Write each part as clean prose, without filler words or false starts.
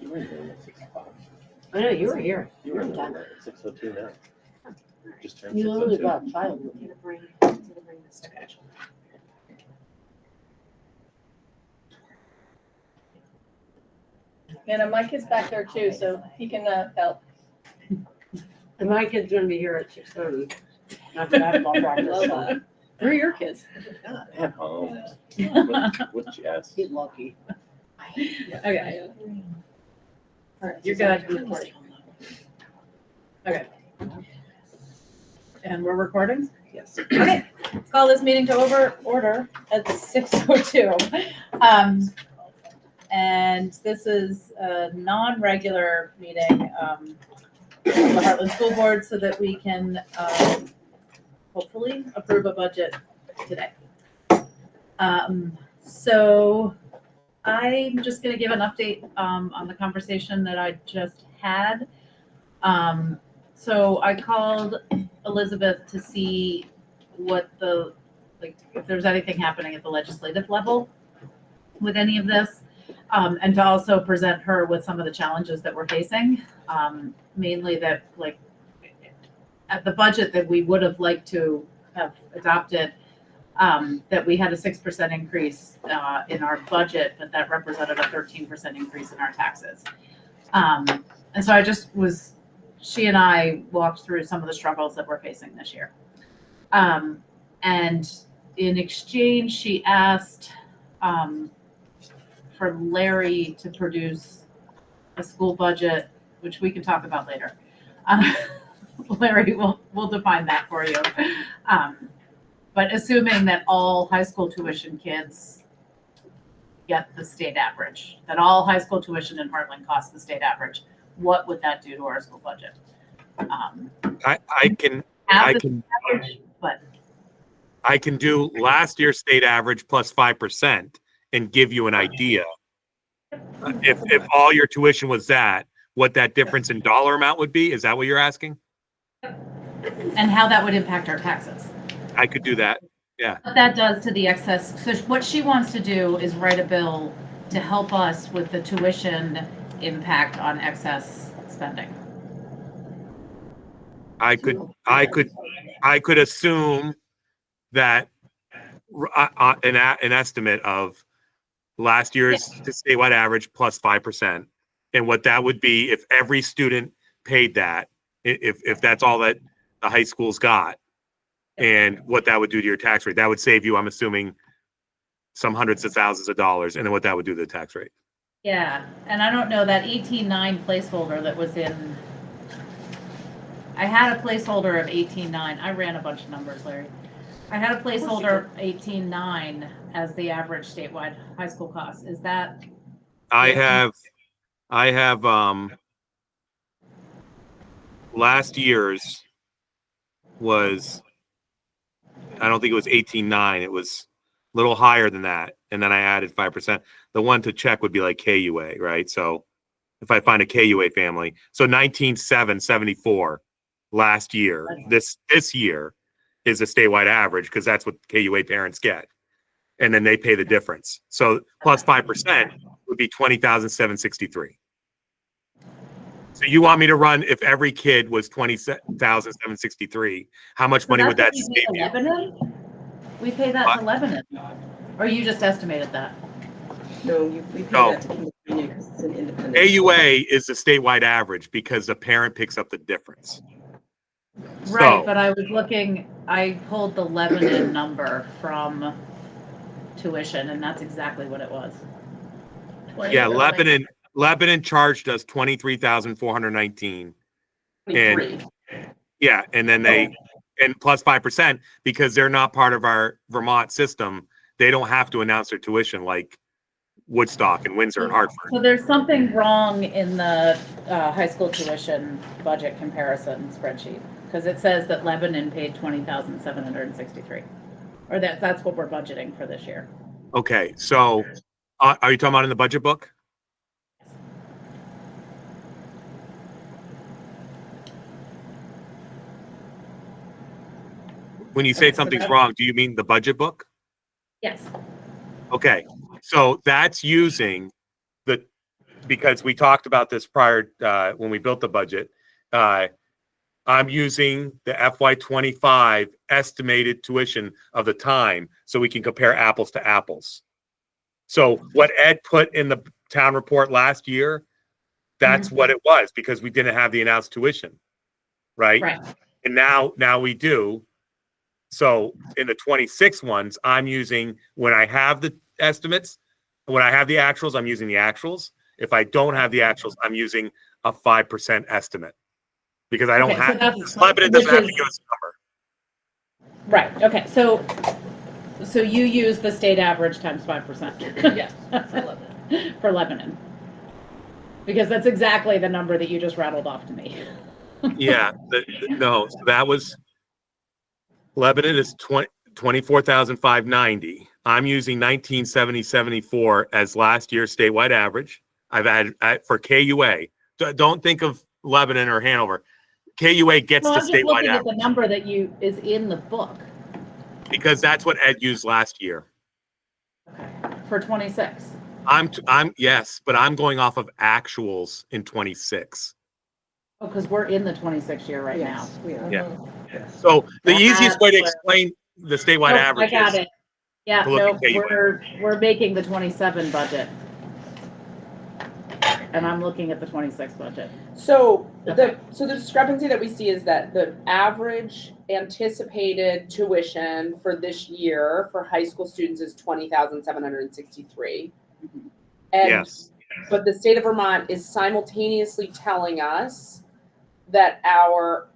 You were here at 6 o'clock. I know, you were here. You were here at 6:02 now. Just turned You literally 6:02. got a child with you. Bring this to Rachel. And Mike is back there too, so he can help. And my kid's gonna be here at 6:30. After basketball practice. So Where are your kids? At home with Jess. he's lucky. Okay. All right, You're good. Okay. And we're recording? Yes. Okay, let's call this meeting to order at 6:02. And this is a non-regular meeting of the Hartland School Board so that we can hopefully approve a budget today. So I'm just gonna give an update on the conversation that I just had. So I called Elizabeth to see what if there's anything happening at the legislative level with any of this, and to also present her with some of the challenges that we're facing, mainly that at the budget that we would have liked to have adopted, that we had a 6% increase in our budget, but that represented a 13% increase in our taxes. And so she and I walked through some of the struggles that we're facing this year. And in exchange, she asked for Larry to produce a school budget, which we can talk about later. Larry will define that for you. But assuming that all high school tuition kids get the state average, that all high school tuition in Hartland costs the state average, what would that do to our school budget? I can do last year's state average plus 5% and give you an idea. If all your tuition was that, what that difference in dollar amount would be? Is that what you're asking? And how that would impact our taxes. I could do that. Yeah. What that does to the excess. So what she wants to do is write a bill to help us with the tuition impact on excess spending. I could assume that an estimate of last year's statewide average plus 5%, and what that would be if every student paid that, if that's all that the high school's got, and what that would do to your tax rate. That would save you, I'm assuming, some hundreds of thousands of dollars, and then what that would do to the tax rate. Yeah, and I don't know that 18.9 placeholder that was in. I had a placeholder of 18.9. I ran a bunch of numbers, Larry. I had a placeholder 18.9 as the average statewide high school cost. Is that? I have last year's was, I don't think it was 18.9. It was a little higher than that. And then I added 5%. The one to check would be like KUA, right? So if I find a KUA family, so 19,774 last year, this year is a statewide average because that's what KUA parents get. And then they pay the difference. So plus 5% would be 20,763. So you want me to run, if every kid was 20,763, how much money would that save you? Lebanon? We pay that to Lebanon. Or you just estimated that? No, we pay that to King Virginia because it's an independent. AUA is the statewide average because the parent picks up the difference. Right, So, but I was looking, I pulled the Lebanon number from tuition, and that's exactly what it was. yeah, Lebanon charged us 23,419. And yeah, and then and plus 5% because they're not part of our Vermont system. They don't have to announce their tuition like Woodstock and Windsor and Hartford. So there's something wrong in the high school tuition budget comparison spreadsheet because it says that Lebanon paid 20,763, or that's what we're budgeting for this year. Okay, so are you talking about in the budget book? When you say something's wrong, do you mean the budget book? Yes. Okay, so that's using because we talked about this prior when we built the budget. I'm using the FY25 estimated tuition of the time so we can compare apples to apples. So what Ed put in the town report last year, that's what it was because we didn't have the announced tuition, right? Right. And now we do. So in the 26 ones, I'm using when I have the estimates, when I have the actuals, I'm using the actuals. If I don't have the actuals, I'm using a 5% estimate because I don't Okay, so have. that's- Lebanon doesn't have to which give us a number. Right, okay, so you use the state average times 5%. Yes, for Lebanon. For Lebanon. Because that's exactly the number that you just rattled off to me. Yeah, no, so that was Lebanon is 24,590. I'm using 1970.74 as last year's statewide average. I've added for KUA. Don't think of Lebanon or Hanover. KUA gets No, the I'm just statewide looking at average the number that is in the book because that's what Ed used last year. for 26. I'm yes, but I'm going off of actuals in 26. Oh, because we're in the 26 year right now. Yes, we are. Yeah. So the That's easiest way to where- explain the statewide Oh, average I got is it. Yeah, to look no, at KUA. we're making the 27 budget. And I'm looking at the 26 budget. So Okay. the discrepancy that we see is that the average anticipated tuition for this year for high school students is 20,763. And Yes. but the state of Vermont is simultaneously telling us that our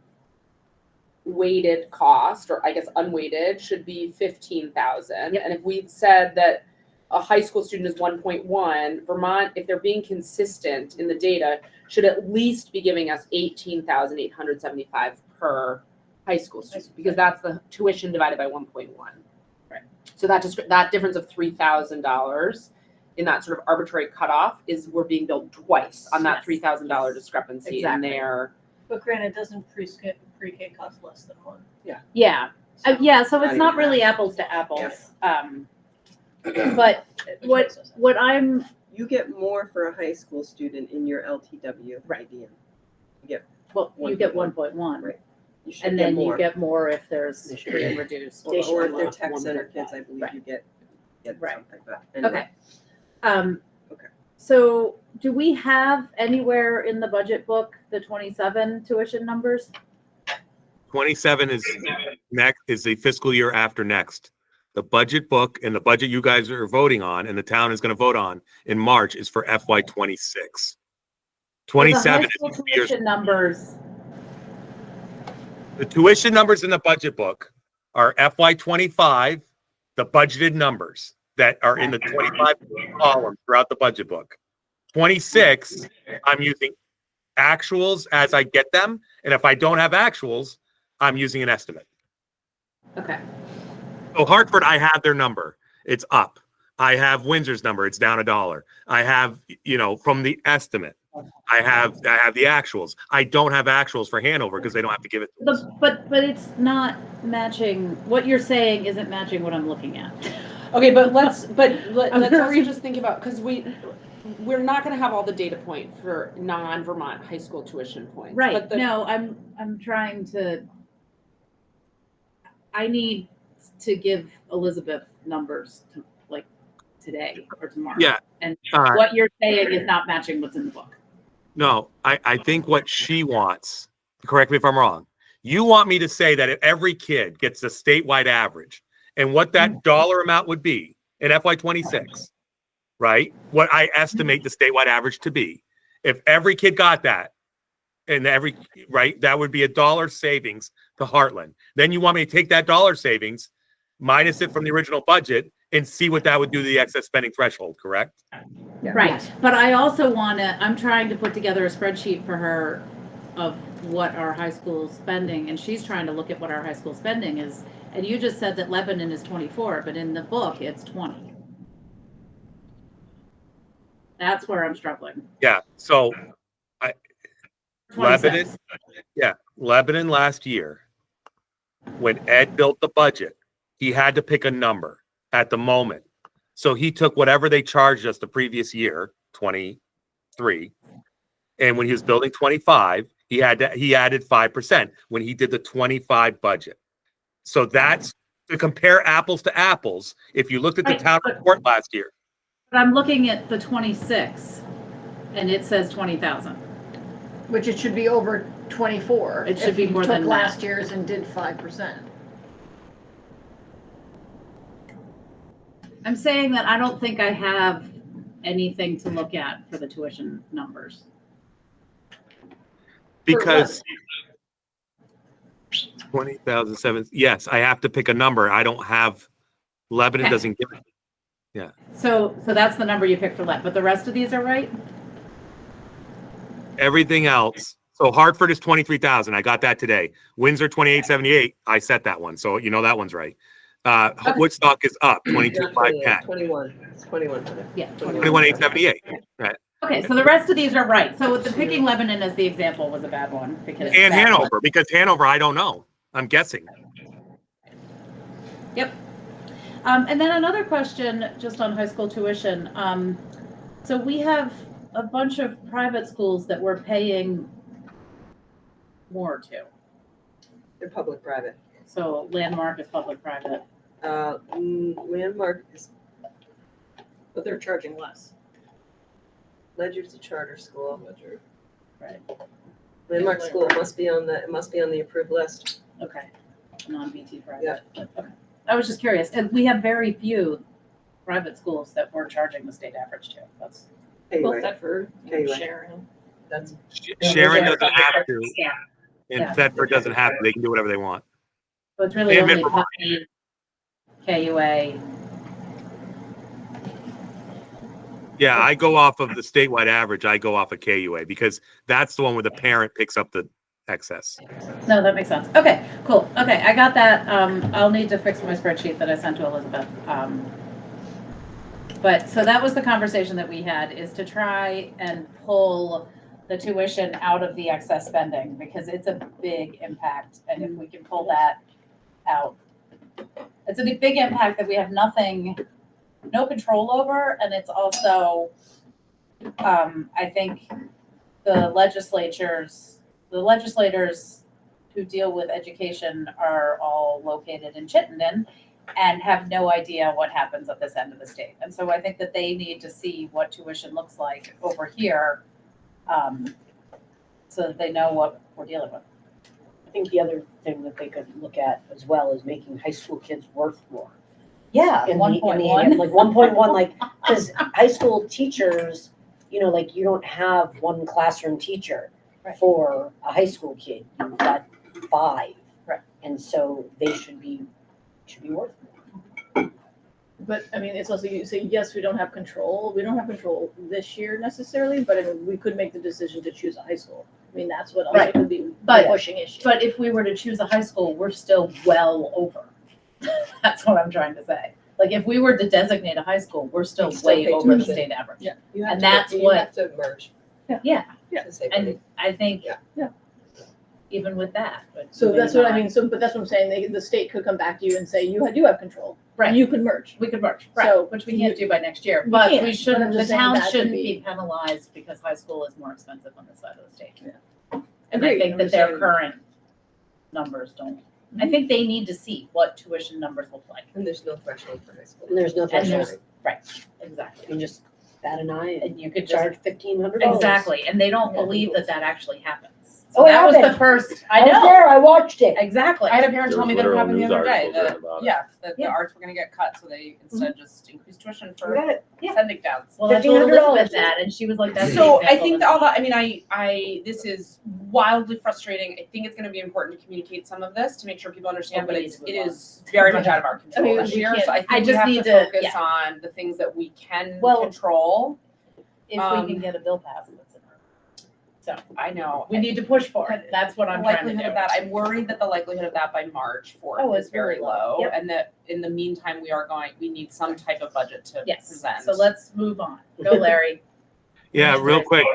weighted cost, or I guess unweighted, should be 15,000. Yep. And if we said that a high school student is 1.1, Vermont, if they're being consistent in the data, should at least be giving us 18,875 per high school student, because that's the tuition divided by 1.1. Right. So that difference of $3,000 in that sort of arbitrary cutoff is we're being billed twice on that Yes. $3,000 discrepancy Exactly. in there. But granted, doesn't pre-K cost less than one? Yeah, So so it's not not even really that. apples to apples. But what I'm, You get more for a high school student in your LTW. Right. median. well, you get 1.1. 1.1. Right. You should And get then more. you get more if there's They should free and get- reduced. Or if they're One tech center point kids, I believe Right. you get Right. something, but anyway. Okay. Okay. So do we have anywhere in the budget book the 27 tuition numbers? 27 is the fiscal year after next. The budget book and the budget you guys are voting on and the town is going to vote on in March is for FY26. 27 The high is school the years. tuition numbers. The tuition numbers in the budget book are FY25, the budgeted numbers that are in the 25 columns throughout the budget book. 26, I'm using actuals as I get them. And if I don't have actuals, I'm using an estimate. Okay. So Hartford, I have their number. It's up. I have Windsor's number. It's down $1. I have, from the estimate. I have the actuals. I don't have actuals for Hanover because they don't have to give it to us. But it's not matching, what you're saying isn't matching what I'm looking at. Okay, but let's I'm also gonna read- just think about, because we're not going to have all the data point for non-Vermont high school tuition points. Right, But no, I'm trying to, I need to give Elizabeth numbers to, like, today or tomorrow. Yeah. And Uh, what you're saying is not matching what's in the book. No, I think what she wants, correct me if I'm wrong, you want me to say that if every kid gets the statewide average and what that dollar amount would be in FY26, right? What I estimate the statewide average to be. If every kid got that, and right, that would be $1 savings to Hartland. Then you want me to take that dollar savings, minus it from the original budget, and see what that would do to the excess spending threshold, correct? Yeah. Right, but I also I'm trying to put together a spreadsheet for her of what our high school spending, and she's trying to look at what our high school spending is. And you just said that Lebanon is 24, but in the book, it's 20. That's where I'm struggling. Yeah, so 26. Lebanon last year, when Ed built the budget, he had to pick a number at the moment. So he took whatever they charged us the previous year, 23 3. And when he was building 25, he added 5% when he did the 25 budget. So that's to compare apples to apples. If you looked at the Right, town but- report last year, But I'm looking at the 26, and it says 20,000. Which it should be over 24. It should be more than If you took that. last year's and did 5%. I'm saying that I don't think I have anything to look at for the tuition numbers. because 20,007. Yes, I have to pick a number. I don't have, Lebanon Okay. doesn't give it. So that's the number you picked for Let, but the rest of these are right? Everything else. So Hartford is 23,000. I got that today. Windsor 2878. I set that one. So you know that one's right. Woodstock is up 22,510. 21. It's 21. Yeah. 21,878. Okay, so the rest of these are right. So with the picking Lebanon as the example was a bad one because. And that one- Hanover, because Hanover, I don't know. I'm guessing. Yep. And then another question just on high school tuition. So we have a bunch of private schools that we're paying more to. They're public-private. So Landmark is public-private. Landmark is, But they're charging less. Ledger's a charter school. Right. Landmark School must be on the approved list. Okay. Non-BT private. Yeah. Okay. I was just curious. And we have very few private schools that we're charging the state average to. That's. Anyway, Thetford, Anyway. Sharon. that's, Sharon doesn't have to, Yeah. and Yeah. Thetford doesn't have to. They can do whatever they want. So it's really And only Vermont. Putney, KUA. Yeah, I go off of the statewide average. I go off of KUA because that's the one where the parent picks up the excess. No, that makes sense. Okay, cool. Okay, I got that. I'll need to fix my spreadsheet that I sent to Elizabeth. But so that was the conversation that we had, is to try and pull the tuition out of the excess spending because it's a big impact. And if we can pull that out, it's a big impact that we have no control over. And it's also, I think the legislators who deal with education are all located in Chittenden and have no idea what happens at this end of the state. And so I think that they need to see what tuition looks like over here, so that they know what we're dealing with. I think the other thing that they could look at as well is making high school kids worth more. Yeah, In the- one in point the- one. Like 1.1, like, because high school teachers, like you don't have one classroom teacher Right. for a high school kid. You've got 5. Right. And so they should be worth more. But I mean, it's also, you say, yes, we don't have control. We don't have control this year necessarily, but I mean, we could make the decision to choose a high school. I mean, that's what also Right. could be But- a pushing issue. But if we were to choose a high school, we're still well over. That's what I'm trying to say. Like if we were to designate a high school, we're still You still way pay over the tuition. state average. Yeah. you have And to- that's you what- have to merge. Yeah, To save money. and I think, Yeah. even with that. but So maybe that's what I not. mean. But that's what I'm saying. The state could come back to you and say, you do have control. Right. And you could merge. We could merge, right, So which we can't do by next year, we but can't, we but shouldn't, I'm the just saying town that could shouldn't be- be penalized because high school is more expensive on this side of the state. Yeah. And I Agreed. think I'm that just their saying- current numbers don't, I think they need to see what tuition numbers look like. And there's no threshold for high school. And there's no And threshold. there's, right, exactly. You can just bat an eye and And you could just, charge $1,500. exactly, and they don't Yeah. believe that that actually happens. Oh, So it that was the happened. first, I I was know, there, I watched it. exactly. I had a parent There tell me was that it literal happened the news other day, articles that, written about it. yeah, that the Yeah. arts were gonna get cut, so they instead just increased tuition You for got it. sending downs. Well, I told $1,500. Elizabeth that, and she was like, that's the So I example think that- that all that, I mean, this is wildly frustrating. I think it's gonna be important to communicate some of this to make sure people understand, But but we it need to move is very much out of our control mean, this we year, can't- so I I think we just have need to to- focus yeah. on the things that we can Well, control. If we um, can get a bill passed, that's it. So, I know. we need to push for it, that's what The I'm trying to likelihood do. of that, I'm worried that the likelihood of that by March Oh, fourth it's is very really low. low, Yep. and that in the meantime, we need some type of budget to Yes, present. so let's move on. Go, Larry. Yeah, real quick.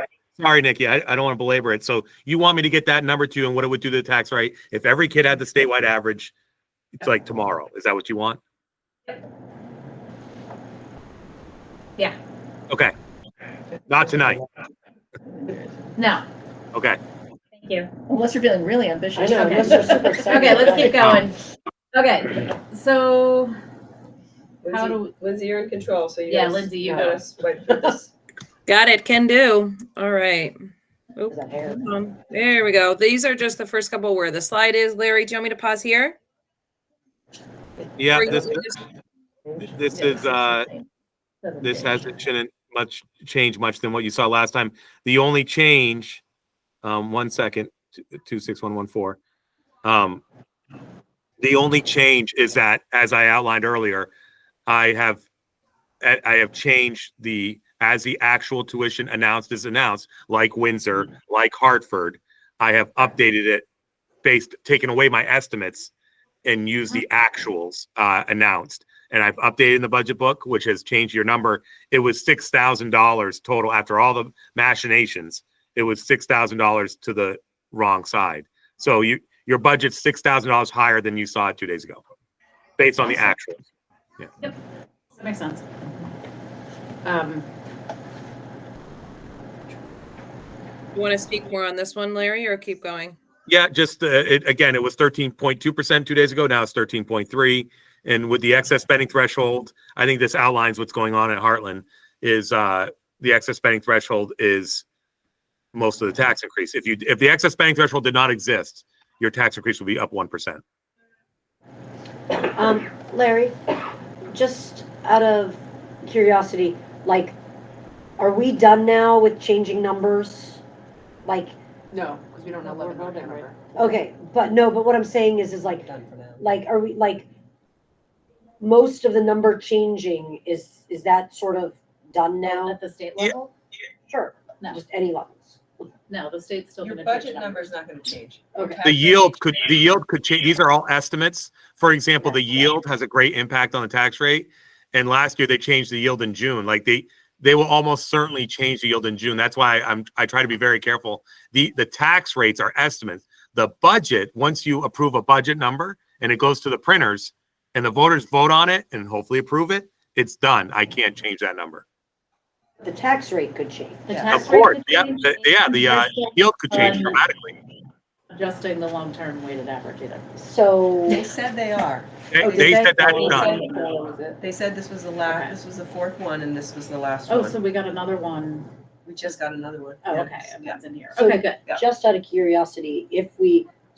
Sorry, Nikki, I don't want to belabor it. So you want me to get that number to you and what it would do to the tax rate if every kid had the statewide average, it's like tomorrow. Is that what you want? Yeah. Okay. Not tonight. No. Okay. Thank you. Unless you're feeling really I ambitious. know, Okay. unless you're super excited. Okay, let's keep going. Okay, so how do, Lindsay, you're in control, so you yeah, guys Lindsay, you let go. us wait for this. Got it, can do. All right. Is that hair? There we go. These are just the first couple where the slide is. Larry, do you want me to pause here? Yeah, Or you this want me to just- this is this shouldn't much change much than what you saw last time. The only change, 1 second, 26114. The only change is that, as I outlined earlier, I have changed the as the actual tuition announced is announced, like Windsor, like Hartford. I have updated it taken away my estimates and used the actuals announced. And I've updated in the budget book, which has changed your number. It was $6,000 total after all the machinations. It was $6,000 to the wrong side. So your budget's $6,000 higher than you saw it 2 days ago, based on the actuals. That makes sense. You want to speak more on this one, Larry, or keep going? Yeah, just it was 13.2% 2 days ago. Now it's 13.3%. And with the excess spending threshold, I think this outlines what's going on at Hartland. Is the excess spending threshold is most of the tax increase. If the excess spending threshold did not exist, your tax increase would be up 1%. Larry, just out of curiosity, like, are we done now with changing numbers? Like, No, because we don't know No, we're what voting, number. okay, but what I'm saying is like, are we, like, most of the number changing, is that sort of done now? At the state Yeah. level? Sure, No. just any levels. No, the state's still Your gonna change budget numbers. number is not gonna change. Okay. The yield could change. These are all estimates. For example, the yield has a great impact on the tax rate. And last year they changed the yield in June. Like they will almost certainly change the yield in June. That's why I try to be very careful. The tax rates are estimates. The budget, once you approve a budget number and it goes to the printers and the voters vote on it and hopefully approve it, it's done. I can't change that number. The tax rate could change. The Of tax rate course, could yeah, change, the yield could change Um, dramatically. adjusting the long-term weighted average either. So, They said they are. They said that's They done. said- They said this was the last, this was the fourth one and this was the last Oh, one. so we got another one. We just got another one. Oh, Yeah. okay, Yeah. that's in here. So- Okay, good. Yeah. just out of curiosity,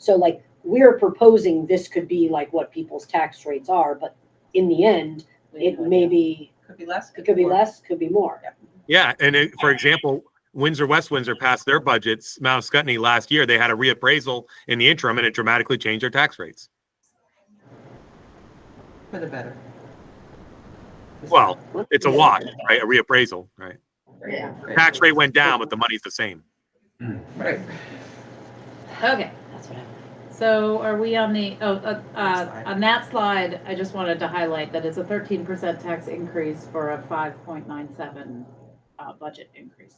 like, we're proposing this could be like what people's tax rates are, but in the end, it may be, Could be less. it could be more. less, could be more. Yeah, and for example, West Windsor passed their budgets. Mount Scottney last year, they had a reappraisal in the interim, and it dramatically changed their tax rates. For the better. Well, it's a wash, right? A reappraisal, right? Yeah. Tax rate went down, but the money's the same. Right. Okay, That's what I. so are we on the, slide. on that slide, I just wanted to highlight that it's a 13% tax increase for a 5.97 budget increase.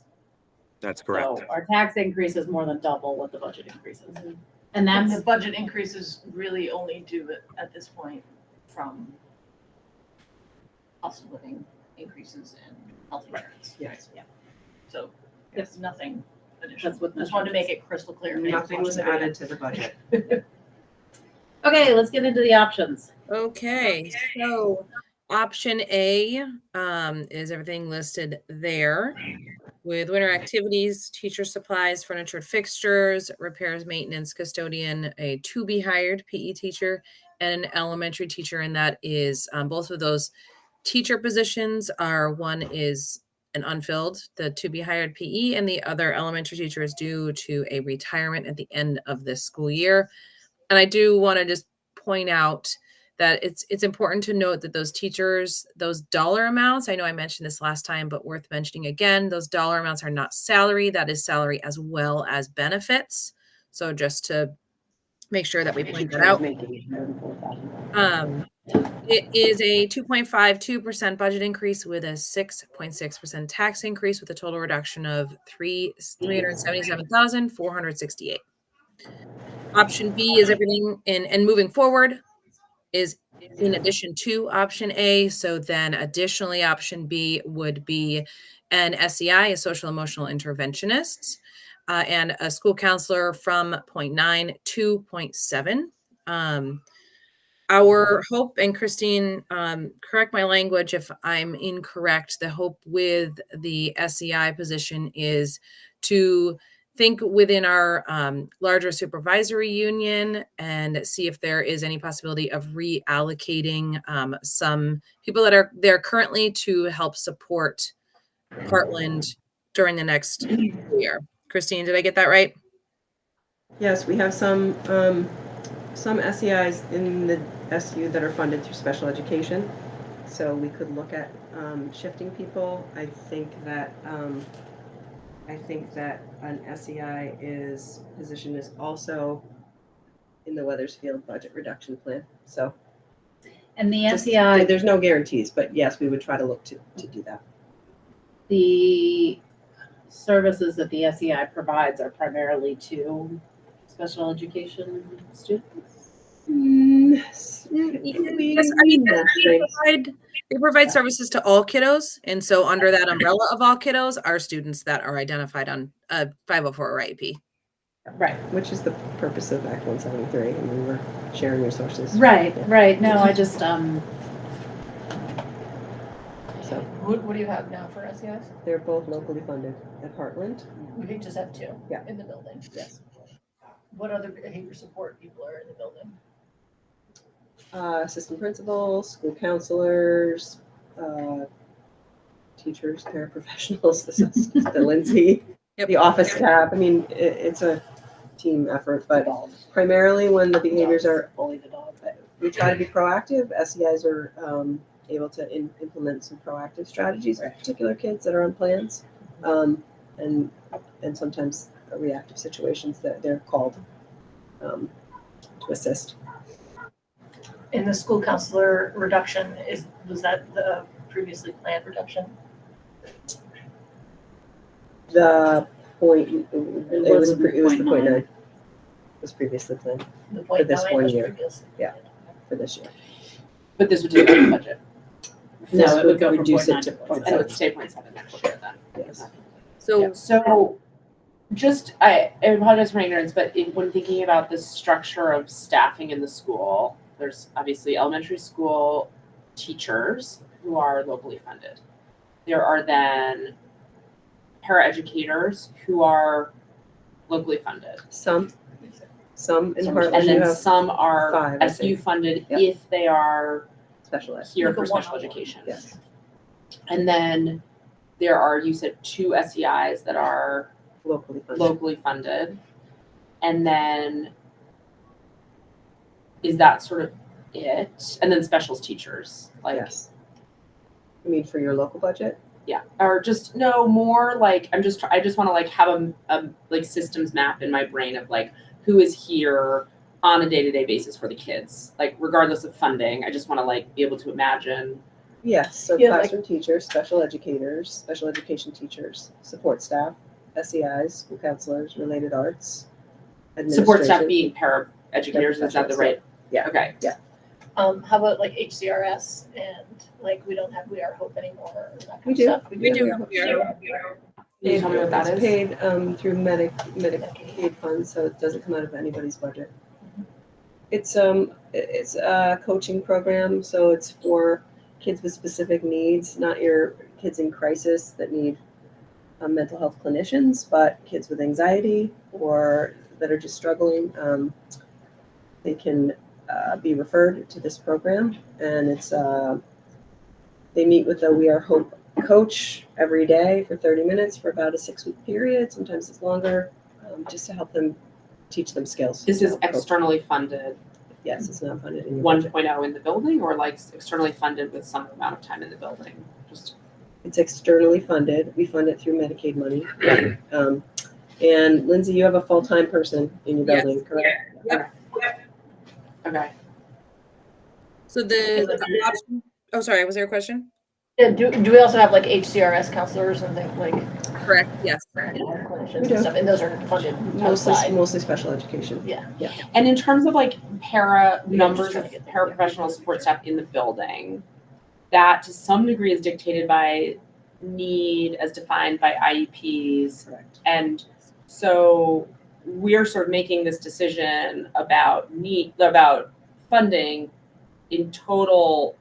That's correct. So our tax increase is more than double what the budget increase is. And And that's, the budget increases really only due at this point from cost of living increases and health insurance. Yes. Yeah. So there's nothing additional. That's what the Just wanted to make it crystal clear. Nothing was added to the budget. okay, let's get into the options. Okay, so option A is everything listed there with winter activities, teacher supplies, furniture, fixtures, repairs, maintenance, custodian, a to be hired PE teacher, and an elementary teacher. And that is both of those teacher positions are one is an unfilled, the to be hired PE, and the other elementary teacher is due to a retirement at the end of this school year. And I do want to just point out that it's important to note that those teachers, those dollar amounts, I know I mentioned this last time, but worth mentioning again, those dollar amounts are not salary. That is salary as well as benefits. So just to make sure that we point that out. It is a 2.52% budget increase with a 6.6% tax increase with a total reduction of $377,468. Option B is everything and moving forward is in addition to option A. So then additionally, option B would be and SEI, a social emotional interventionist, and a school counselor from 0.9 to 0.7. Our hope, and Christine, correct my language if I'm incorrect, the hope with the SEI position is to think within our larger supervisory union and see if there is any possibility of reallocating some people that are there currently to help support Hartland during the next year. Christine, did I get that right? Yes, we have some SEIs in the SU that are funded through special education. So we could look at shifting people. I think that an SEI position is also in the Weathersfield budget reduction plan. So And the just- SEI, there's no guarantees, but yes, we would try to look to do that. the services that the SEI provides are primarily to special education students. Yes, I mean, they provide services to all kiddos. And so under that umbrella of all kiddos are students that are identified on a 504 or IEP. Right. Which is the purpose of Act 173, and we were sharing resources. Right, right. No, I just, So What do you have now for SEIs? they're both locally funded at Hartland. We just have two Yeah. in the building. Yes. What other behavior support people are in the building? Assistant principals, school counselors, teachers, paraprofessionals, the Lindsay, Yep. the office staff. I mean, it's a team effort, but primarily when the behaviors are, Only the dog. we try to be proactive. SEIs are able to implement some proactive strategies for particular kids that are on plans, and sometimes reactive situations that they're called to assist. In the school counselor reduction, was that the previously planned reduction? The point, it was the 0.9. 0.9. It was previously planned The point this nine one was year. previous. for this year. But this would take out the budget. This No, it would go from reduce it 0.9 to to 0.7. And it would stay 0.7 next year then. Yes. So So, just, I apologize for my ignorance, but when thinking about the structure of staffing in the school, there's obviously elementary school teachers who are locally funded. There are then paraeducators who are locally funded. Some in Hartland, And you then have some are five, I SU think. funded Yep. if they are special ed. here Like for a special one-on-one. education. Yes. And then there are, you said, 2 SEIs that are Locally funded. locally funded. And then is that sort of it? And then specials teachers, like, Yes. You mean for your local budget? yeah, or just, no, more like, I just want to like have a like systems map in my brain of like who is here on a day-to-day basis for the kids, like regardless of funding. I just want to like be able to imagine. Yes, so Yeah, like- classroom teachers, special educators, special education teachers, support staff, SEIs, school counselors, related arts, Support staff administration. being paraeducators, is that the right? Yeah. Okay. How about like HCRS and like we are Hope anymore or that kind We of do. stuff? we do. Can you tell me what that It's is? paid through Medicaid funds, so it doesn't come out of anybody's budget. It's a coaching program, so it's for kids with specific needs, not your kids in crisis that need mental health clinicians, but kids with anxiety or that are just struggling. They can be referred to this program, and it's they meet with a We Are Hope coach every day for 30 minutes for about a 6-week period. Sometimes it's longer, just to help them teach them skills. This is to cope. externally funded, Yes, it's not funded in your budget. 1.0 in the building, or like externally funded with some amount of time in the building? Just It's externally funded. We fund it through Medicaid money. And Lindsay, you have a full-time person in your Yes. building, correct? okay. So the option, oh, sorry, was there a question? Yeah, do we also have like HCRS counselors and things like Correct, yes. clinicians We do. and stuff, and those are funded outside? Mostly special education. Yeah. And in terms of like numbers trying of to get them, paraprofessional support staff in the building, that to some degree is dictated by need as defined by IEPs. Correct. And so we're sort of making this decision about funding in total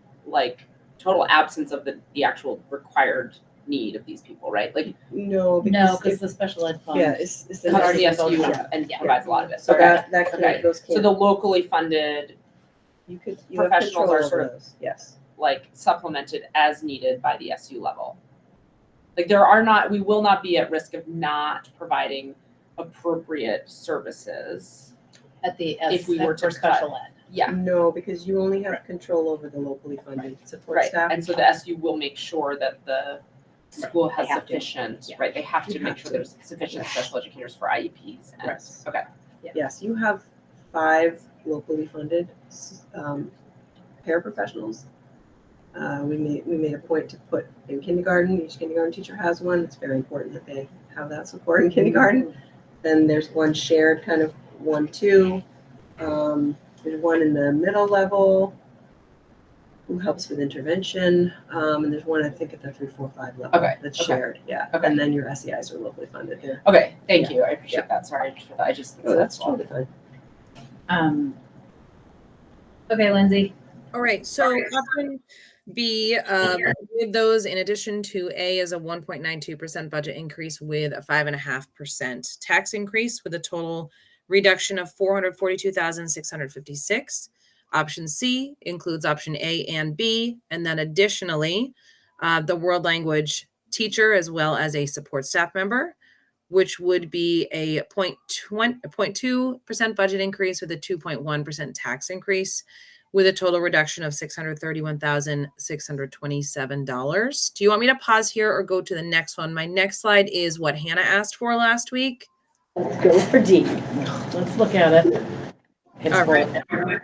absence of the actual required need of these people, right? Like No, No, because because if, the special ed fund. yeah, it's the comes to next, the SU yeah. and provides a lot of it. So Okay. that Okay. can't, those So can't, the locally funded, you have professionals control are over sort of- those, yes. like supplemented as needed by the SU level. Like we will not be at risk of not providing appropriate services. At the If we were to for special ed. Yeah, No, because you only have control over the locally funded support right. staff. And so the SU will make sure that the school has They have to. sufficient, Yeah. right? They have to You make have sure to. there's sufficient special educators for IEPs. And, Yes. okay. Yes, you have 5 locally funded paraprofessionals. We made a point to put in kindergarten. Each kindergarten teacher has one. It's very important that they have that support in kindergarten. Then there's one shared kind of 1-2. There's one in the middle level who helps with intervention. And there's one I think at the 3, 4, 5 level Okay, that's okay. shared. Yeah. Okay. And then your SEIs are locally funded. Yeah. Okay, thank you. I appreciate that. Sorry for that. I just Oh, that's totally fine. Okay, Lindsay. All right, so option B, with those, in addition to A, is a 1.92% budget increase with a 5.5% tax increase with a total reduction of 442,656. Option C includes option A and B, and then additionally, the world language teacher as well as a support staff member, which would be a 0.2% budget increase with a 2.1% tax increase, with a total reduction of $631,627. Do you want me to pause here or go to the next one? My next slide is what Hannah asked for last week. Let's go for D. Let's look at it. It's All right. for-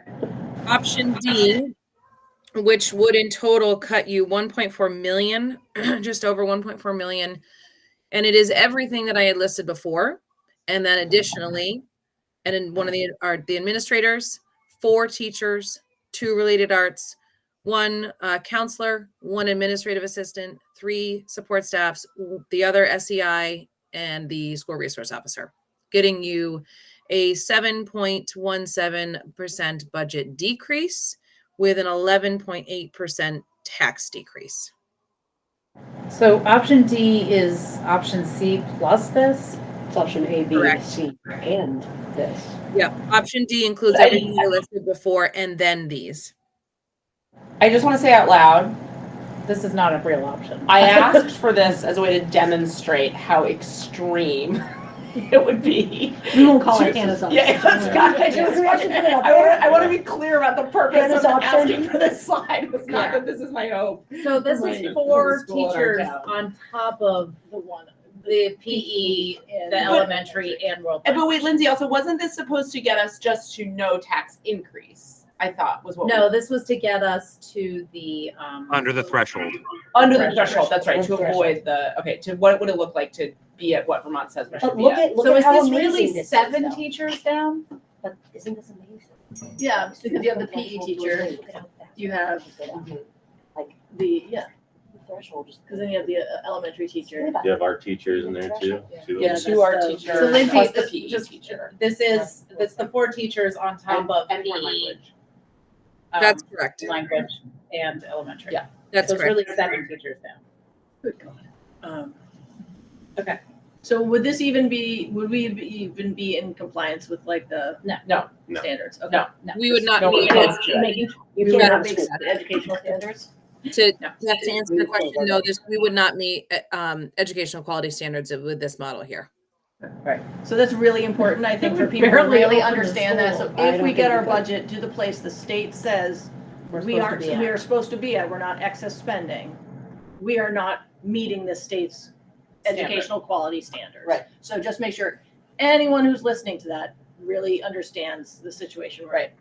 Option D, which would in total cut you 1.4 million, just over 1.4 million. And it is everything that I had listed before. And then additionally, and in one of the administrators, 4 teachers, 2 related arts, 1 counselor, 1 administrative assistant, 3 support staffs, the other SEI, and the school resource officer, getting you a 7.17% budget decrease with an 11.8% tax decrease. So option D is option C plus this. It's option A, B, Correct. C, and this. Yeah, option D includes everything I listed before and then these. I just want to say out loud, This is not a real option. I asked for this as a way to demonstrate how extreme it would be. We won't call it Hannah's option. Yeah, that's got it. Yeah. I want to be clear about the purpose Hannah's of option. asking for this slide. It's not Yeah. that this is my hope. So this Right. is For the 4 school in our teachers town. on top of The one. the PE, the elementary, and world. But wait, language. Lindsay, also, wasn't this supposed to get us just to no tax increase? I thought was what. No, this was to get us to the Under the threshold. Under the threshold, that's right, to Threshold. avoid to what would it look like to be at what Vermont says we should But be look at? at, look So at is how this amazing really this is, 7 though. teachers down? But isn't this amazing? Yeah, because you have the PE teacher, you have the, Threshold is. because then you have the elementary teacher. You have art teachers in there too. Two of Yeah, them. 2 art that's the- teachers So Lindsay, plus the this PE just- teacher. This is, that's the 4 teachers on top of And one PE, language. That's correct. language and elementary. Yeah. That's So it's correct. really 7 teachers down. Good God. Okay. So would this even be, would we even be in compliance with like the No, No. standards? Okay. No. No. We would not No, meet we're it. close to it. Making, you We can't would have not school make educational standards. To No. answer your question, no, we would not meet educational quality standards with this model here. So that's really important, I think, for people to Barely really open the understand that. So school. I if we don't get think our we could. budget to the place the state says We're we supposed to aren't, be at. we are supposed to be at, we're not excess spending, we are not meeting the state's Standard. educational quality standards. Right. So just make sure anyone who's listening to that really understands the situation. Right.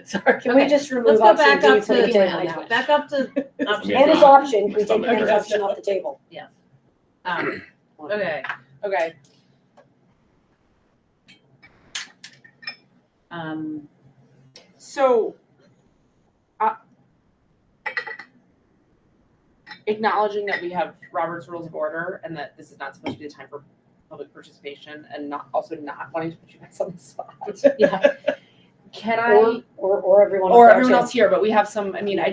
Sorry. Can we Okay, just Let's remove go option back D up from the to, table now? back up to option Hannah's C. option, can we take Something Hannah's like option off the table? Okay. Okay. Um, So, acknowledging that we have Robert's Rules of Order and that this is not supposed to be the time for public participation, and not wanting to put you guys on the spot. Yeah. Can I, or everyone. or up there everyone too. else here, but we have some, I mean, I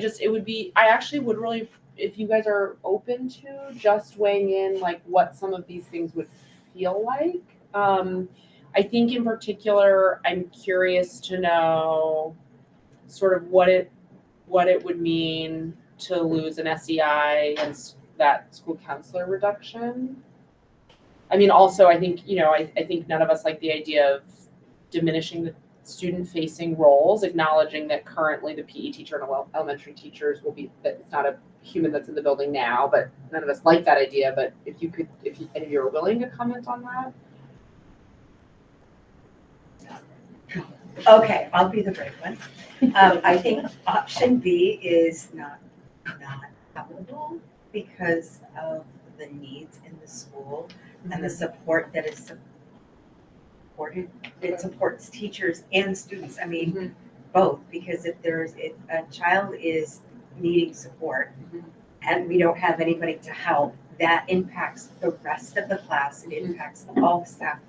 actually would really, if you guys are open to just weighing in, like what some of these things would feel like. I think in particular, I'm curious to know sort of what it would mean to lose an SEI and that school counselor reduction. I mean, also, I think, I think none of us like the idea of diminishing the student-facing roles, acknowledging that currently the PE teacher and elementary teachers will be, that it's not a human that's in the building now, but none of us like that idea. But if any of you are willing to comment on that. Okay, I'll be the brave one. I think option B is not palatable because of the needs in the school and the support that is supported. It supports teachers and students. I mean, both, because if a child is needing support and we don't have anybody to help, that impacts the rest of the class. It impacts all the staff.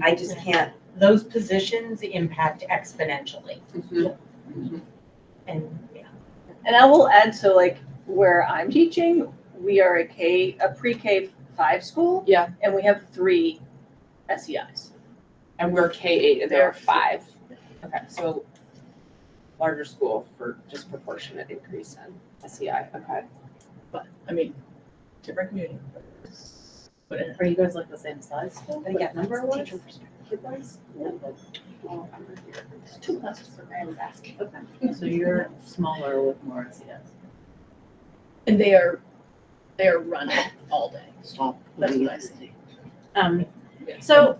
I just can't. Those positions impact exponentially. And And I will add, so like where I'm teaching, we are a pre-K 5 school. Yeah. And we have 3 SEIs. And we're K-8 and there are 5. Okay, so larger school for disproportionate increase in SEI. Okay. But I mean, different community. But Are you guys like the same size? Yeah, Number one? teacher perspective. Kid-wise? Oh, it's 2 classes. I was asking. Okay, so you're smaller with more SES. And they are run all day. Stop. That's what I see. So,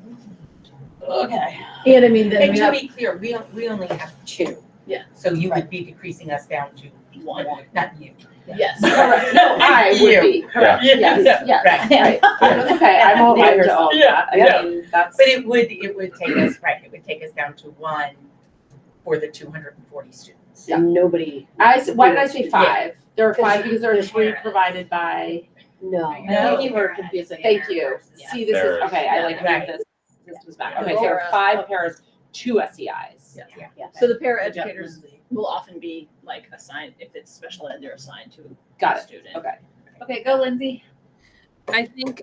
okay. And I mean, then and we to have be clear, we only have 2. Yeah. So you would be decreasing us down to 1. not you. Yes. Correct. No, I would be. Correct. Yes. Yes. Right. Right. Okay, I'm open to all that. I mean, that's. But it would take us, right, it would take us down to 1 for the 240 students. Yeah. And nobody, Why did I say 5? There are 5 Because because there are there's 3 parents. provided by. no. I think you were confusing. Thank you. Yeah. See, this is, Parents. okay, I like Right. this. This was back. Okay, so there are 5 pairs, 2 SEIs. Yeah. So the paraeducators will often be like assigned, if it's special ed, they're assigned to Got a it. student. Okay. Okay, go Lindsay. I think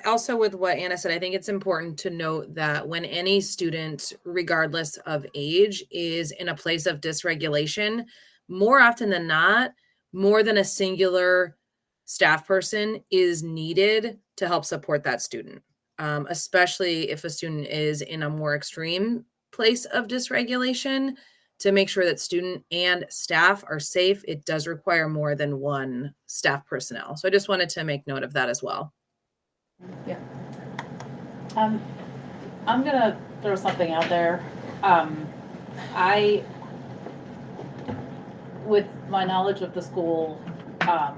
also with what Anna said, I think it's important to note that when any student, regardless of age, is in a place of dysregulation, more often than not, more than a singular staff person is needed to help support that student, especially if a student is in a more extreme place of dysregulation. To make sure that student and staff are safe, it does require more than 1 staff personnel. So I just wanted to make note of that as well. I'm gonna throw something out there. I, with my knowledge of the school, I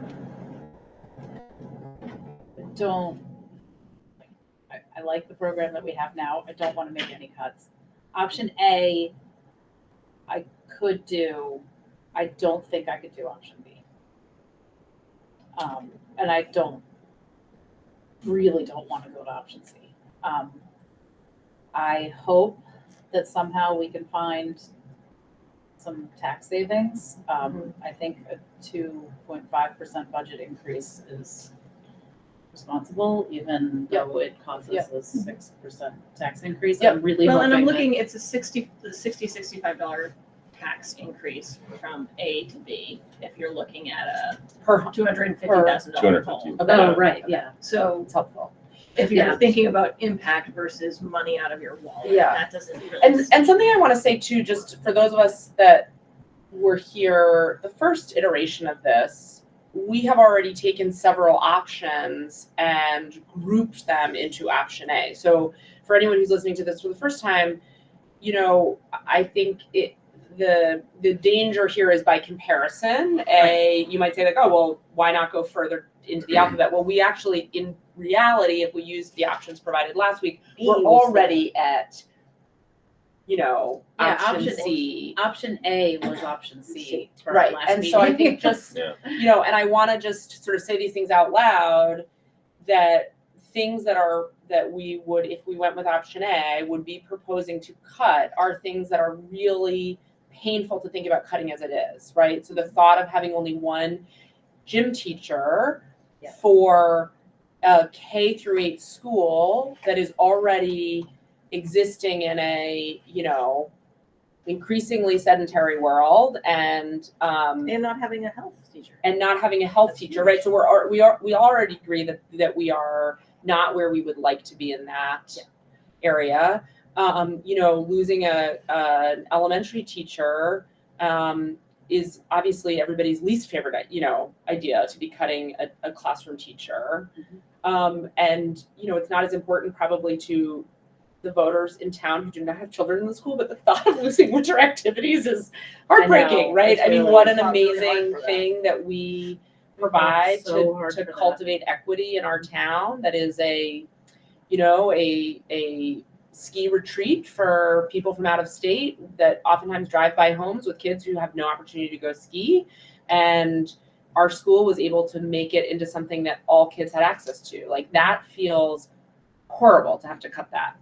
like the program that we have now. I don't want to make any cuts. Option A, I could do. I don't think I could do option B. And I really don't want to go to option C. I hope that somehow we can find some tax savings. I think a 2.5% budget increase is responsible, even though it causes a 6% tax increase. I'm really Well, and I'm hoping looking, it's a $65 tax increase from A to B, if you're looking at a Per $250,000 home. Okay. Oh, right, yeah. So It's helpful. if you're Yeah. thinking about impact versus money out of your wallet, Yeah. that doesn't really. And something I want to say too, just for those of us that were here, the first iteration of this, we have already taken several options and grouped them into option A. So for anyone who's listening to this for the first time, I think the danger here is by comparison. You might say like, oh, well, why not go further into the alphabet? Well, we actually, in reality, if we use the options provided last week, we're already at Yeah, option option C. Option A was option C for our Right, last and so I meeting. think just, Yeah. and I wanna just sort of say these things out loud, that things that we would, if we went with option A, would be proposing to cut are things that are really painful to think about cutting as it is, right? So the thought of having only one gym teacher Yeah. for a K through 8 school that is already existing in a, increasingly sedentary world and not having a health teacher. not having a health That's teacher, huge. right? So we already agree that we are not where we would like to be in that area. Losing an elementary teacher is obviously everybody's least favorite, idea, to be cutting a classroom teacher. And it's not as important probably to the voters in town who do not have children in the school, but the thought of losing winter activities is heartbreaking, know, right? it's I mean, really- what an it's not really hard amazing for them. thing that we provide so hard to for that. cultivate equity in our town. That is a ski retreat for people from out of state that oftentimes drive by homes with kids who have no opportunity to go ski. And our school was able to make it into something that all kids had access to. Like, that feels horrible to have to cut that.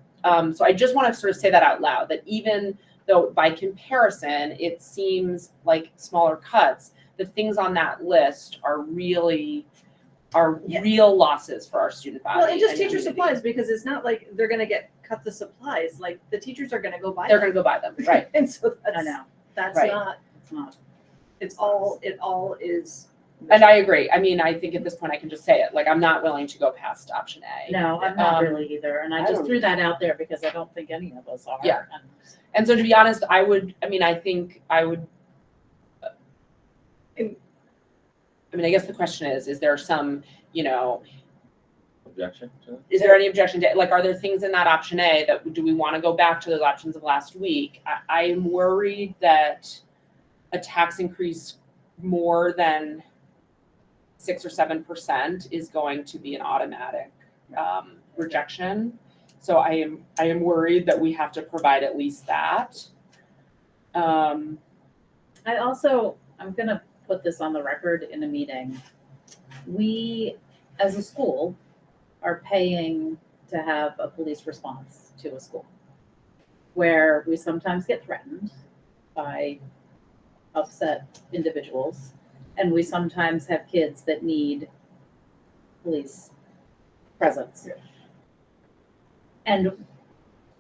So I just want to sort of say that out loud, that even though by comparison it seems like smaller cuts, the things on that list are Yeah. real losses for our student body. Well, and just and teacher community. supplies, because it's not like they're gonna cut the supplies, like the teachers are gonna go buy They're them. going to go buy them, right? And so I know, that's Right. not, it's not. it all is. And I agree. I mean, I think at this point I can just say it. Like, I'm not willing to go past option A. No, I'm not Um, really either, and I I just don't threw that out there because I don't think any of us are. Yeah. And And so, to be honest, I guess the question is there some, Objection to it? is there any objection to, like, are there things in that option A that, do we want to go back to those options of last week? I am worried that a tax increase more than 6 or 7% is going to be an automatic rejection. So I am worried that we have to provide at least that. I'm gonna put this on the record in a meeting. We, as a school, are paying to have a police response to a school, where we sometimes get threatened by upset individuals, and we sometimes have kids that need police presence. And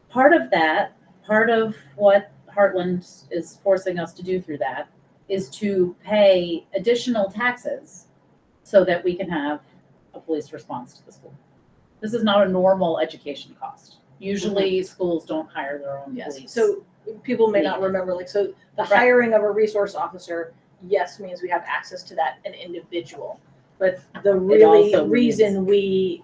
part of what Hartland is forcing us to do through that is to pay additional taxes so that we can have a police response to the school. This is not a normal education cost. Usually schools don't hire their own Yes, police. so people may not remember, like, so the Right. hiring of a resource officer, yes, means we have access to an individual. But the really also reason we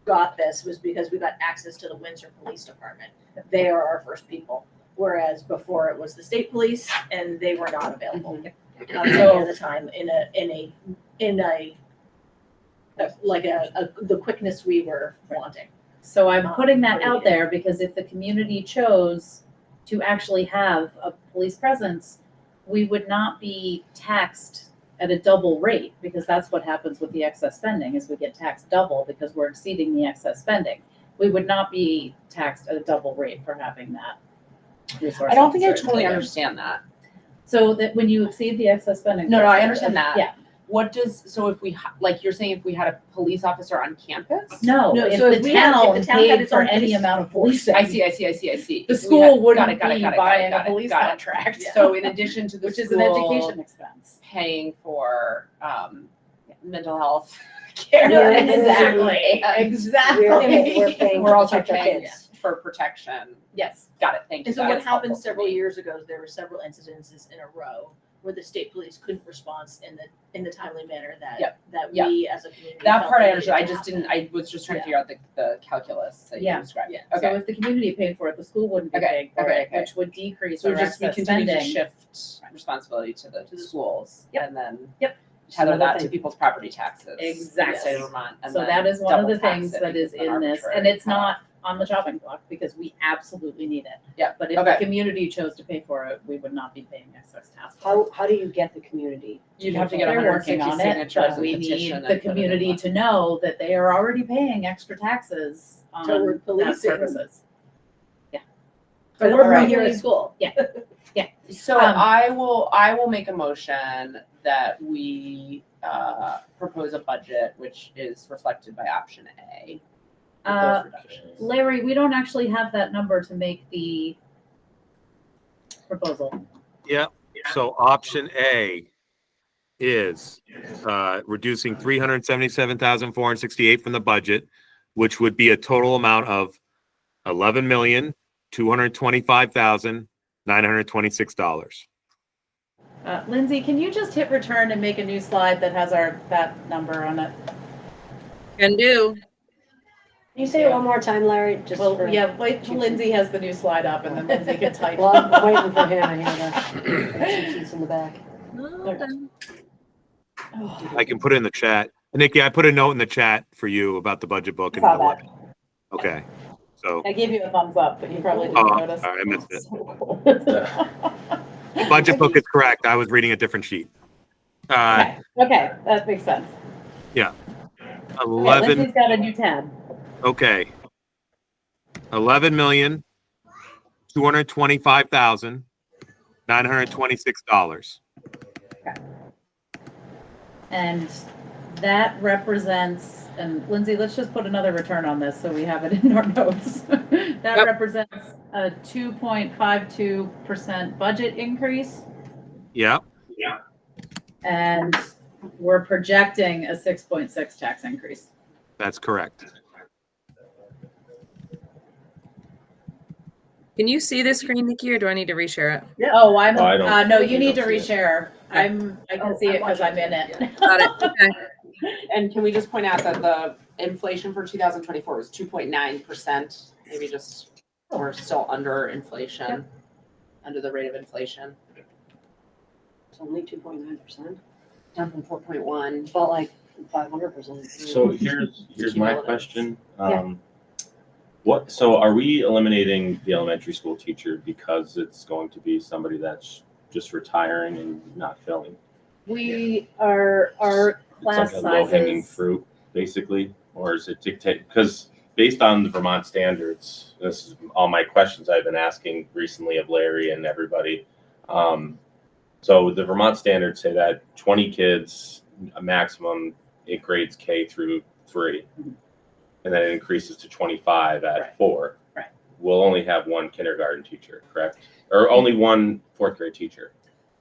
got this was because we got access to the Windsor Police Department. They are our first people, whereas before it was the state police and they were not available. Not any of the time the quickness we were wanting. So I'm putting that Right. out there because if the community chose to actually have a police presence, we would not be taxed at a double rate, because that's what happens with the excess spending, is we get taxed double because we're exceeding the excess spending. We would not be taxed at a double rate for having that resource. I don't think I officer. totally understand that. So that when you exceed the excess spending. No, I understand that. Yeah. So if we, like, you're saying if we had a police officer on campus? No, No, if so the if we had- town if the town had paid its for own any police amount of force. policing. I see. The We had- school wouldn't got it, be got it, buying got a it, police got it. contract. Yeah. So in addition to the Which is an school education expense. paying for mental health care. No, exactly. And Exactly. We're paying We're to also protect our paying kids. for protection. Yes. Got it, thank you. And so That what is helpful happened to several me. years ago is there were several incidences in a row where the state police couldn't respond in the timely manner that Yep. that we as a community. That felt part I needed understood, to I just happen. didn't, I was just trying to Yeah. figure out the calculus that you Yeah. described. Yeah. So Okay, if the community paid for it, the school wouldn't be Okay, paying for okay, it, okay. which would decrease so our just we excess continue to spending. shift responsibility to the schools Yep. and then Yep. tether Another that to thing. people's property taxes. Exactly. In the state of Vermont. And So then that is one of double the tax things it that because is of an in this, and arbitrary it's not, on the chopping block because we absolutely need it. Yeah, But if the okay. community chose to pay for it, we would not be paying excess tax. How do you get the community? You'd have to get They're 160 working on it, signatures but and we petition need and the put it in community law. to know that they are already paying extra taxes on Toward that policing. purposes. But But we're we're right here probably- at school. So Um, I will make a motion that we propose a budget which is reflected by option A. with those reductions. Larry, we don't actually have that number to make the proposal. Yeah. So option A is reducing 377,468 from the budget, which would be a total amount of $11,225,926. Lindsay, can you just hit return and make a new slide that has that number on it? Can do. Can you say it one more time, Larry? Just Well, for, yeah, wait till Lindsay has the new slide up and then Lindsay can type. Well, I'm waiting for him. I hear the seats in the back. I can put it in the chat. Nikki, I put a note in the chat for you about the budget book. And Saw the that. Okay. So I gave you a thumbs up, but you probably didn't Oh, notice. I missed it. the budget book is correct. I was reading a different sheet. Okay, that makes sense. Okay, 11. Lindsay's got a new tab. Okay. $11,225,926. And that represents, and Lindsay, let's just put another return on this so we have it in our notes. That Yep. represents a 2.52% budget increase, Yeah. and we're projecting a 6.6 tax increase. That's correct. Can you see this screen, Nikki, or do I need to reshare it? Oh, I don't- no, you I need to don't see it. reshare. I can see it because I'm in it. Got it. Okay. And can we just point out that the inflation for 2024 was 2.9%? Maybe just, we're still under inflation, under the rate of inflation, It's only 2.9%. down from 4.1. Felt like 500%. So here's my Cumulative. question. Yeah. So are we eliminating the elementary school teacher because it's going to be somebody that's just retiring and not filling? We are, our class It's like a low-hanging sizes. fruit, basically, or is it dictate? Because based on the Vermont standards, this is all my questions I've been asking recently of Larry and everybody. So the Vermont standards say that 20 kids, a maximum, it grades K through 3. And then it increases to 25 at Right. 4. Right. We'll only have one kindergarten teacher, correct? Or only one fourth grade teacher.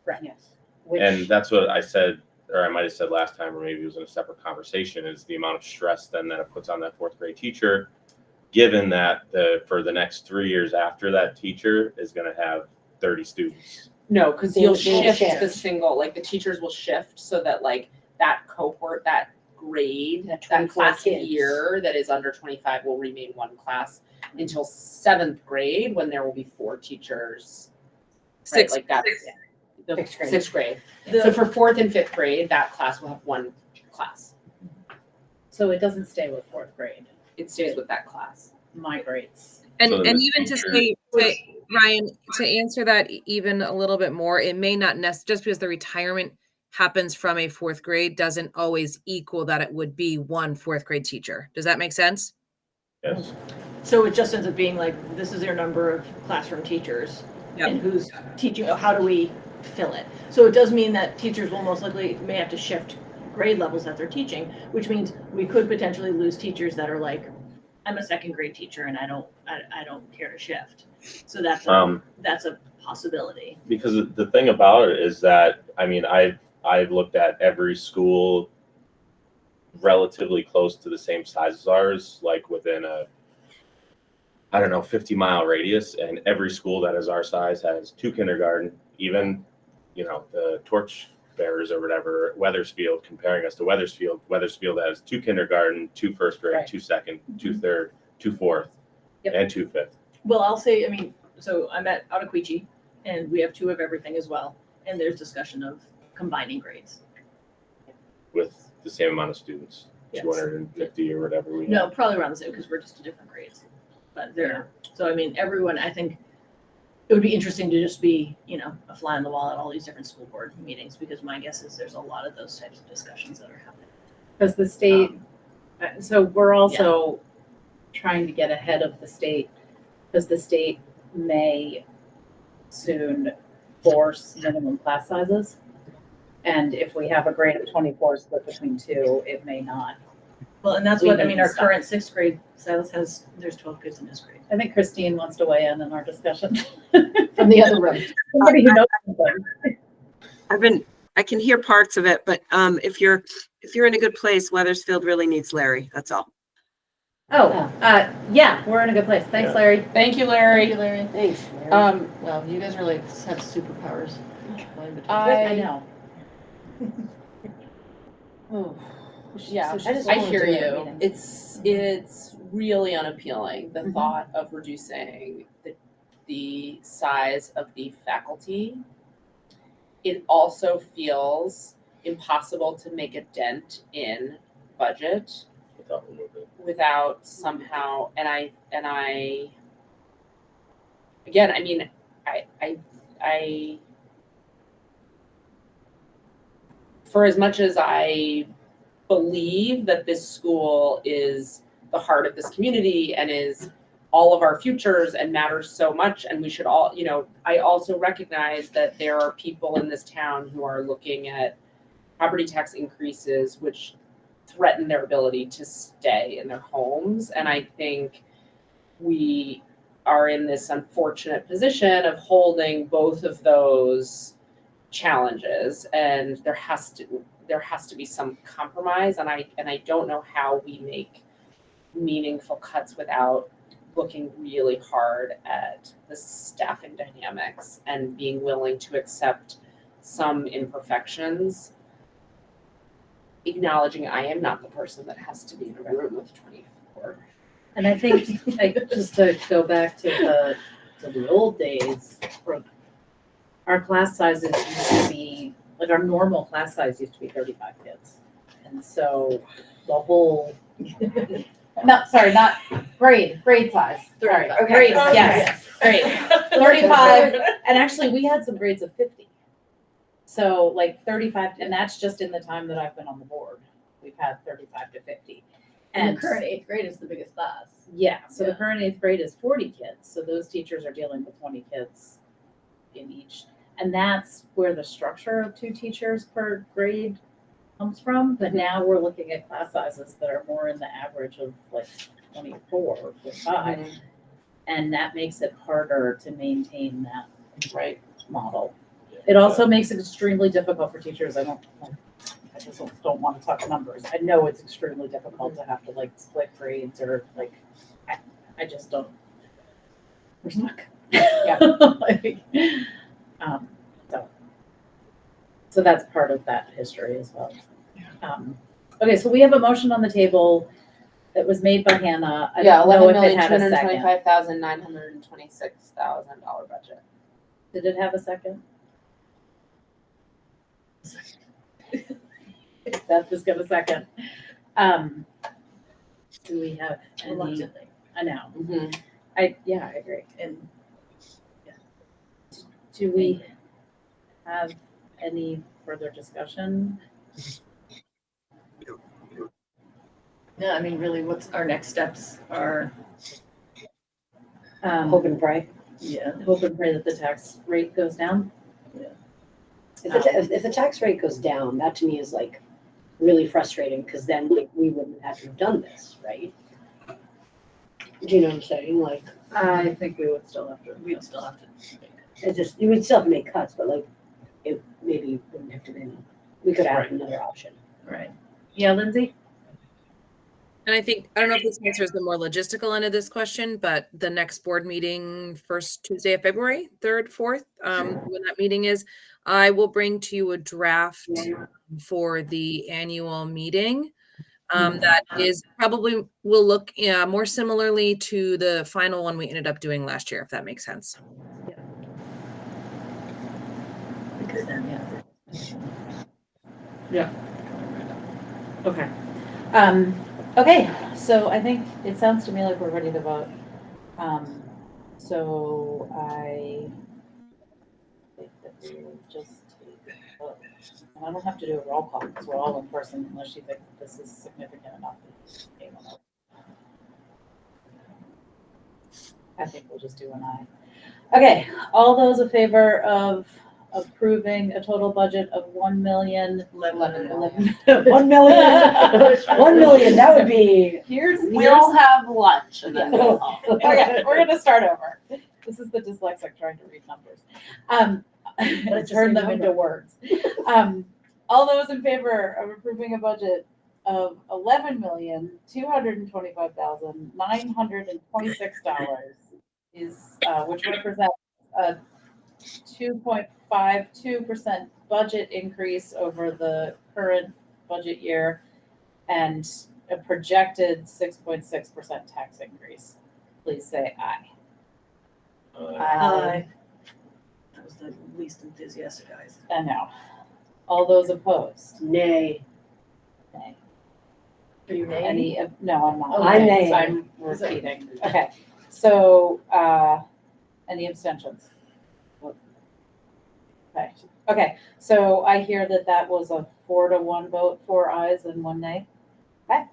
Right. Yes. Which, And that's what I said, or I might have said last time, or maybe it was in a separate conversation, is the amount of stress then that it puts on that fourth grade teacher, given that for the next 3 years after that teacher is going to have 30 students. No, because They you'll will shift shift. the single, like the teachers will shift so that like that cohort, that grade, That that 24 class kids. year that is under 25 will remain one class until 7th grade when there will be 4 teachers. Right, Six. like that's the 6th grade. 6th grade. The- So for 4th and 5th grade, that class will have one class. So it doesn't stay with fourth grade, It stays with that class. migrates. And So and the even to teacher- say, Ryan, to answer that even a little bit more, it may not just because the retirement happens from a fourth grade doesn't always equal that it would be one fourth grade teacher. Does that make sense? Yes. So it just ends up being like, this is their number of classroom teachers. Yep. And who's teaching, how do we fill it? So it does mean that teachers will most likely may have to shift grade levels that they're teaching, which means we could potentially lose teachers that are like, I'm a second grade teacher and I don't care to shift. So that's a possibility. Because the thing about it is that, I mean, I've looked at every school relatively close to the same size as ours, like within a, 50-mile radius, and every school that is our size has 2 kindergarten, even, the torch bearers or whatever, Weathersfield, comparing us to Weathersfield has 2 kindergarten, 2 first grade, Right. 2 second, 2 third, 2 fourth, Yep. and 2 fifth. Well, I'll say, so I'm at Ottaquechee and we have 2 of everything as well. And there's discussion of combining grades. With the same amount of students, Yes. 250 or whatever we have. No, probably around the same because we're just different grades. But so I mean, everyone, I think it would be interesting to just be, a fly on the wall at all these different school board meetings, because my guess is there's a lot of those types of discussions that are happening. Because the state, so we're also trying to get ahead of the state, because the state may soon force minimum class sizes. And if we have a grade of 24 split between two, it may not. Well, and that's We what, I need mean, to our stop. current sixth grade, Silas there's 12 kids in his grade. I think Christine wants to weigh in our discussion. From the other room. Somebody who knows something. I can hear parts of it, but if you're in a good place, Weathersfield really needs Larry. That's all. Oh, yeah, we're in a good place. Thanks, Larry. Thank you, Larry. Thank you, Larry. Thanks. Well, you guys really have superpowers. I know. Oh, yeah, So she's I going hear to you. a meeting. It's really unappealing, the thought of reducing the size of the faculty. It also feels impossible to make a dent in budget without somehow, and I again, I mean, I for as much as I believe that this school is the heart of this community and is all of our futures and matters so much, and we should all, I also recognize that there are people in this town who are looking at property tax increases which threaten their ability to stay in their homes. And I think we are in this unfortunate position of holding both of those challenges, and there has to be some compromise, and I don't know how we make meaningful cuts without looking really hard at the staffing dynamics and being willing to accept some imperfections, acknowledging I am not the person that has to be in a room with 24. And I think, just to go back to the old days, our class sizes used to be, like our normal class size used to be 35 kids. And so the whole, not grade size. Sorry, Okay. grades, Okay. yes, grade. 35, and actually we had some grades of 50. So like 35, and that's just in the time that I've been on the board. We've had 35 to 50. And the current eighth grade is the biggest class. Yeah, so the Yeah. current eighth grade is 40 kids. So those teachers are dealing with 20 kids in each. And that's where the structure of 2 teachers per grade comes from. But now we're looking at class sizes that are more in the average of like 24 or 25. And that makes it harder to maintain that model. It also makes it extremely difficult for teachers. I just don't want to talk numbers. I know it's extremely difficult to have to like split grades or like, I just don't. We're stuck. Yeah. So that's part of that history as well. Okay, so we have a motion on the table that was made by Hannah. I don't know if it had a second. $11,225,926,000 budget. Did it have a second? Beth is gonna second. Do we have any? Reluctantly. I know. Mm-hmm. I agree. And Do we have any further discussion? yeah, I mean, really, what's our next steps are, Hope and pray. yeah. Hope and pray that the tax rate goes down. If the tax rate goes down, that to me is like really frustrating, because then like we wouldn't have to have done this, right? Do you know what I'm saying? Like, I think we would still have to. We'd still have to. you would still have to make cuts, but like, it maybe wouldn't have to be, we could have another option. Right. Yeah, Lindsay? And I don't know if this answers the more logistical end of this question, but the next board meeting, first Tuesday of February, 3rd, 4th, when that meeting is, I will bring to you a draft for the annual meeting. That is probably will look more similarly to the final one we ended up doing last year, if that makes sense. Because then, Yeah. Okay. Okay, so I think it sounds to me like we're ready to vote. So I think that we will just take a vote. And I don't have to do a roll call because we're all in person unless you think this is significant enough. I think we'll just do an aye. Okay, all those in favor of approving a total budget of 1 million. 11 million. 1 million. 1 million, that would be. We'll have lunch and then we'll all. Okay, we're gonna start over. This is the dyslexic trying to read numbers. it's the Turn same them into number. words. All those in favor of approving a budget of $11,225,926 is, which represents a 2.52% budget increase over the current budget year and a projected 6.6% tax increase. Please say aye. Aye. That was the least enthusiastic guys. I know. All those opposed? Nay. Nay. Are you naying? Any, no, I'm not. I'm Okay, so naying. I'm repeating. Okay, so, any abstentions? Okay, so I hear that was a 4-1 vote, 4 ayes and 1 nay. Okay.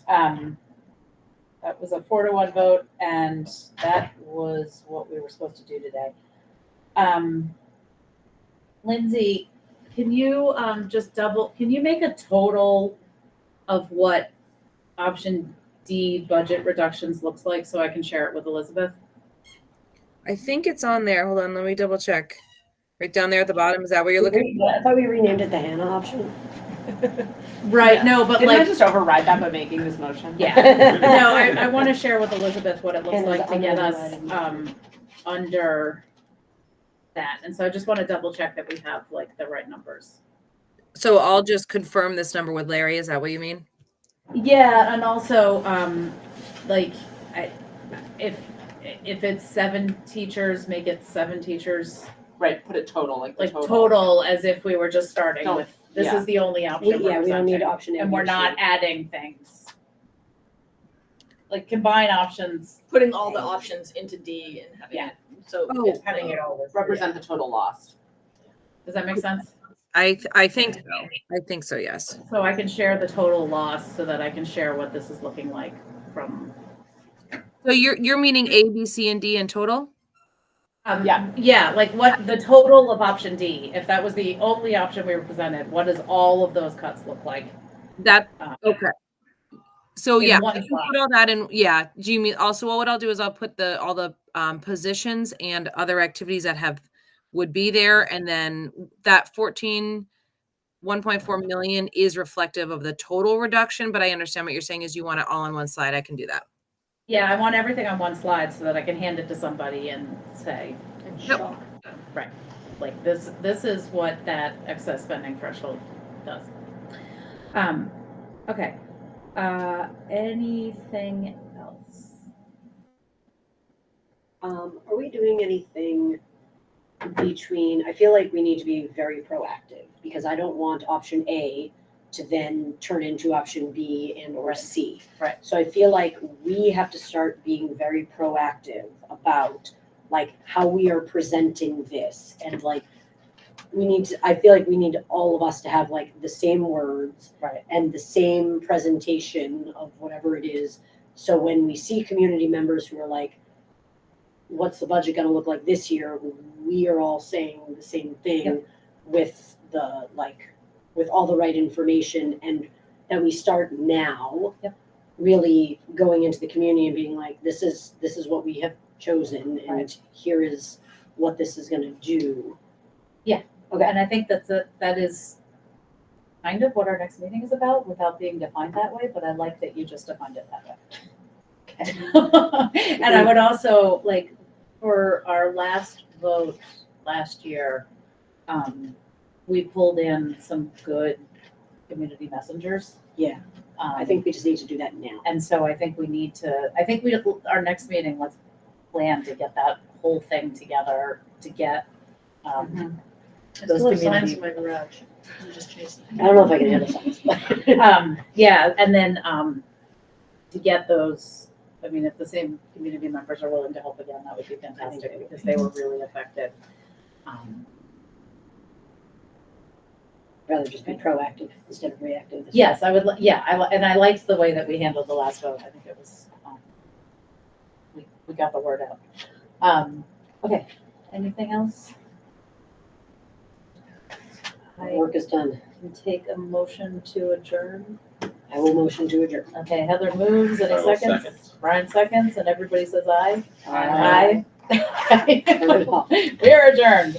That was a 4-1 vote, and that was what we were supposed to do today. Lindsay, can you can you make a total of what option D budget reductions looks like so I can share it with Elizabeth? I think it's on there. Hold on, let me double check. Right down there at the bottom. Is that what you're looking? I thought we renamed it the Hannah option. Right, no, but Didn't I like, just override that by making this motion? yeah, no, I want to share with Elizabeth what it looks Hannah's like to get us, underwriting. under that. And so I just want to double check that we have like the right numbers. So I'll just confirm this number with Larry. Is that what you mean? Yeah, and also, like, if it's 7 teachers, make it 7 teachers, Right, put it total, like the like total, as if we were just starting Don't- with, this yeah. is the only option we're We don't need presenting. option A. And we're B, not C. adding things. Like combine options, Putting all the options into D and having Yeah. it, so Oh. having it all. Represent the total lost. does that make sense? I think so. I think so, yes. So I can share the total loss so that I can share what this is looking like from. So you're meaning A, B, C, and D in total? Yeah, like what the total of option D, if that was the only option we were presented, what does all of those cuts look like? That okay. So In yeah, one I can slot. put all that in. Yeah. Do you mean also what I'll do is I'll put all the positions and other activities that would be there, and then that 1.4 million is reflective of the total reduction. But I understand what you're saying is you want it all on one slide. I can do that. Yeah, I want everything on one slide so that I can hand it to somebody and say, Yep. right, like this is what that excess spending threshold does. Okay, anything else? Are we doing anything between, I feel like we need to be very proactive because I don't want option A to then turn into option B and or C. Right. So I feel like we have to start being very proactive about like how we are presenting this and like I feel like we need all of us to have like the same words Right. and the same presentation of whatever it is. So when we see community members who are like, what's the budget gonna look like this year? We are all saying the same thing Yep. with with all the right information, and that we start now. Yep. Really going into the community and being like, this is what we have chosen, and Right. here is what this is gonna do. Okay, and I think that is kind of what our next meeting is about without being defined that way, but I like that you just defined it that way. Okay. And I would also, like, for our last vote last year, we pulled in some good community messengers. Yeah. I think we just need to do that now. And so I think our next meeting, let's plan to get that whole thing together to get, I those still have signs community. in my garage. I'm just chasing. I don't know if I can handle something. Yeah, and then, to get those I mean, if the same community members are willing to help again, that would be fantastic, because they were really affected. Rather just be proactive instead of reactive. Yes, I would, and I liked the way that we handled the last vote. I think it was, we got the word out. Okay, anything else? I Work is done. can take a motion to adjourn. I will motion to adjourn. Okay, Heather moves, any I will seconds? second. Brian seconds, and everybody says aye? Aye. Aye. We are adjourned.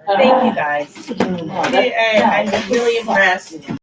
Thank you, guys. Oh, I'm really impressed.